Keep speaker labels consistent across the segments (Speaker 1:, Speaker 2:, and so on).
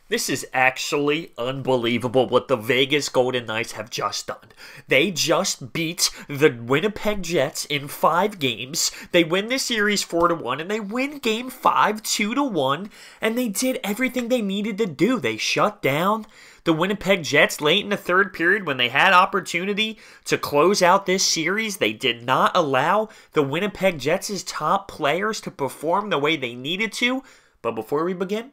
Speaker 1: This is actually unbelievable what the Vegas Golden Knights have just done. They just beat the Winnipeg Jets in 5 games. They win the series 4-1, and they win Game 5 2-1, and they did everything they needed to do. They shut down the Winnipeg Jets late in the third period when they had opportunity to close out this series. They did not allow the Winnipeg Jets' top players to perform the way they needed to. But before we begin,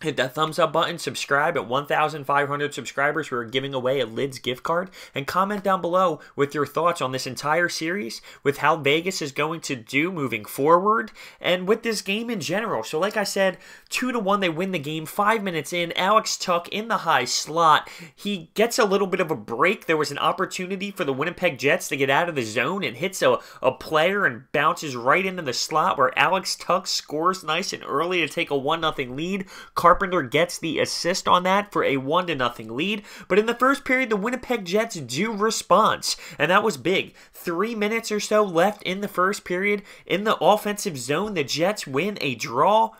Speaker 1: hit that thumbs up button, subscribe. At 1,500 subscribers, we're giving away a Lids gift card. And comment down below with your thoughts on this entire series, with how Vegas is going to do moving forward, and with this game in general. So like I said, 2-1, they win the game. 5 minutes in, Alex Tuch in the high slot. He gets a little bit of a break. There was an opportunity for the Winnipeg Jets to get out of the zone, and hits a player and bounces right into the slot where Alex Tuch scores nice and early to take a 1-0 lead. Carpenter gets the assist on that for a 1-0 lead. But in the first period, the Winnipeg Jets do respond, and that was big. 3 minutes or so left in the first period. In the offensive zone, the Jets win a draw.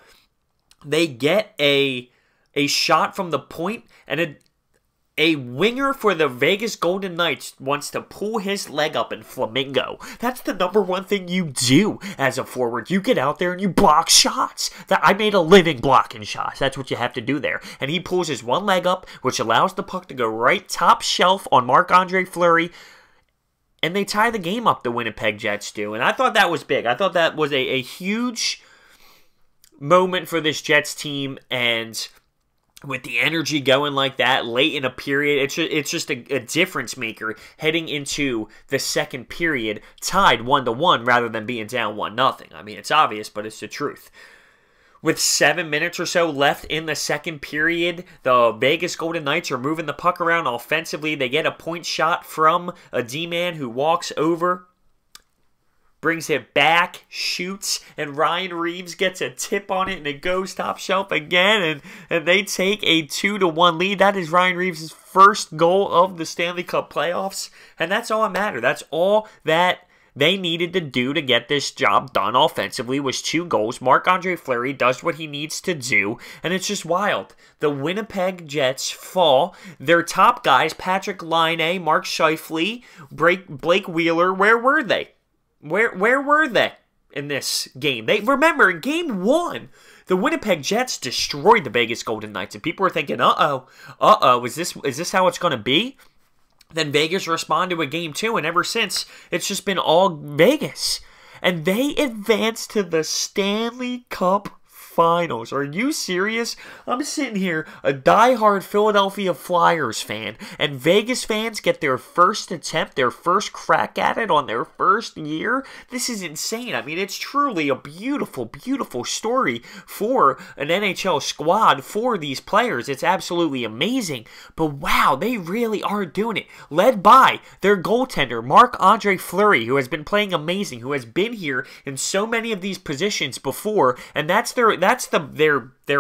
Speaker 1: They get a shot from the point, and a winger for the Vegas Golden Knights wants to pull his leg up and flamingo. That's the number one thing you do as a forward. You get out there and you block shots. I made a living blocking shots. That's what you have to do there. And he pulls his one leg up, which allows the puck to go right top shelf on Marc-Andre Fleury. And they tie the game up, the Winnipeg Jets do. And I thought that was big. I thought that was a huge moment for this Jets team. And with the energy going like that late in a period, it's just a difference maker heading into the second period, tied 1-1 rather than being down 1-0. I mean, it's obvious, but it's the truth. With 7 minutes or so left in the second period, the Vegas Golden Knights are moving the puck around offensively. They get a point shot from a D-man who walks over, brings it back, shoots, and Ryan Reeves gets a tip on it, and it goes top shelf again, and they take a 2-1 lead. That is Ryan Reeves' first goal of the Stanley Cup playoffs, and that's all that mattered. That's all that they needed to do to get this job done offensively, was 2 goals. Marc-Andre Fleury does what he needs to do, and it's just wild. The Winnipeg Jets fall. Their top guys, Patrick Laine, Mark Scheifele, Blake Wheeler, where were they? Where were they in this game? Remember, in Game 1, the Winnipeg Jets destroyed the Vegas Golden Knights, and people were thinking, is this how it's going to be? Then Vegas responded with Game 2, and ever since, it's just been all Vegas. And they advanced to the Stanley Cup Finals. Are you serious? I'm sitting here, a diehard Philadelphia Flyers fan, and Vegas fans get their first attempt, their first crack at it on their first year. This is insane. I mean, it's truly a beautiful, beautiful story for an NHL squad, for these players. It's absolutely amazing. But wow, they really are doing it. Led by their goaltender, Marc-Andre Fleury, who has been playing amazing, who has been here in so many of these positions before, and that's their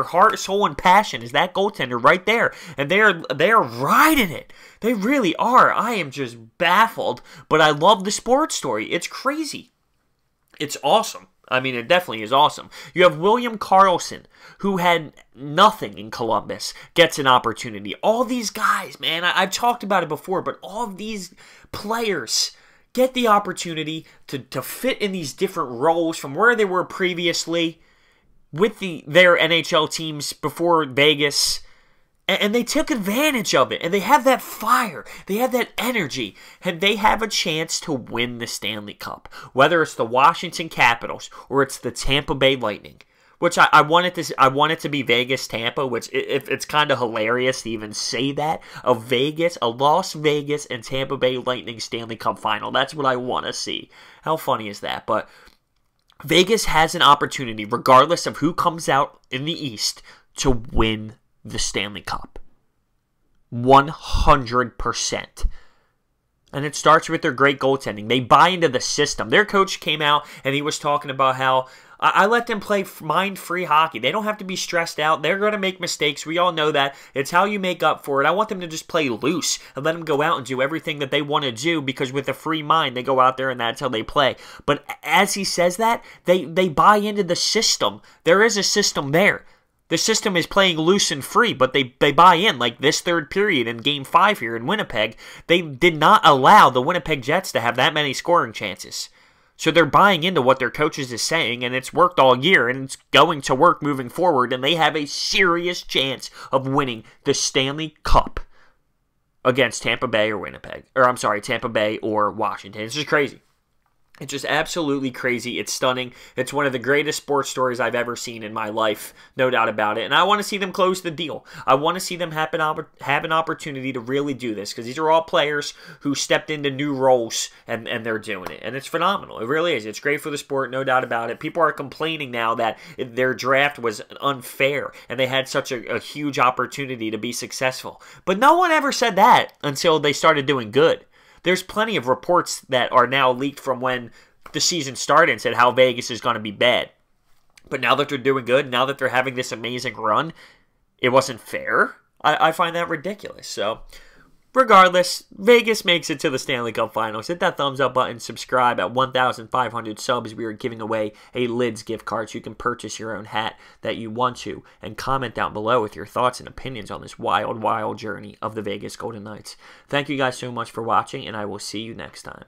Speaker 1: heart, soul, and passion is that goaltender right there. And they are riding it. They really are. I am just baffled, but I love the sports story. It's crazy. It's awesome. I mean, it definitely is awesome. You have William Karlsson, who had nothing in Columbus, gets an opportunity. All these guys, man, I've talked about it before, but all of these players get the opportunity to fit in these different roles from where they were previously with their NHL teams before Vegas, and they took advantage of it, and they have that fire, they have that energy, and they have a chance to win the Stanley Cup, whether it's the Washington Capitals or it's the Tampa Bay Lightning, which I want it to be Vegas-Tampa, which it's kind of hilarious to even say that, a Las Vegas and Tampa Bay Lightning Stanley Cup final. That's what I want to see. How funny is that? But Vegas has an opportunity, regardless of who comes out in the East, to win the Stanley Cup. 100%. And it starts with their great goaltending. They buy into the system. Their coach came out and he was talking about how I let them play mind-free hockey. They don't have to be stressed out. They're going to make mistakes. We all know that. It's how you make up for it. I want them to just play loose and let them go out and do everything that they want to do, because with a free mind, they go out there and that's how they play. But as he says that, they buy into the system. There is a system there. The system is playing loose and free, but they buy in. Like this third period in Game 5 here in Winnipeg, they did not allow the Winnipeg Jets to have that many scoring chances. So they're buying into what their coaches is saying, and it's worked all year, and it's going to work moving forward, and they have a serious chance of winning the Stanley Cup against Tampa Bay or Tampa Bay or Washington. It's just crazy. It's just absolutely crazy. It's stunning. It's one of the greatest sports stories I've ever seen in my life, no doubt about it. And I want to see them close the deal. I want to see them have an opportunity to really do this, because these are all players who stepped into new roles, and they're doing it. And it's phenomenal. It really is. It's great for the sport, no doubt about it. People are complaining now that their draft was unfair, and they had such a huge opportunity to be successful. But no one ever said that until they started doing good. There's plenty of reports that are now leaked from when the season started and said how Vegas is going to be bad. But now that they're doing good, now that they're having this amazing run, it wasn't fair. I find that ridiculous. So, regardless, Vegas makes it to the Stanley Cup Finals. Hit that thumbs up button. Subscribe. At 1,500 subs, we are giving away a Lids gift card so you can purchase your own hat that you want to. And comment down below with your thoughts and opinions on this wild, wild journey of the Vegas Golden Knights. Thank you guys so much for watching, and I will see you next time.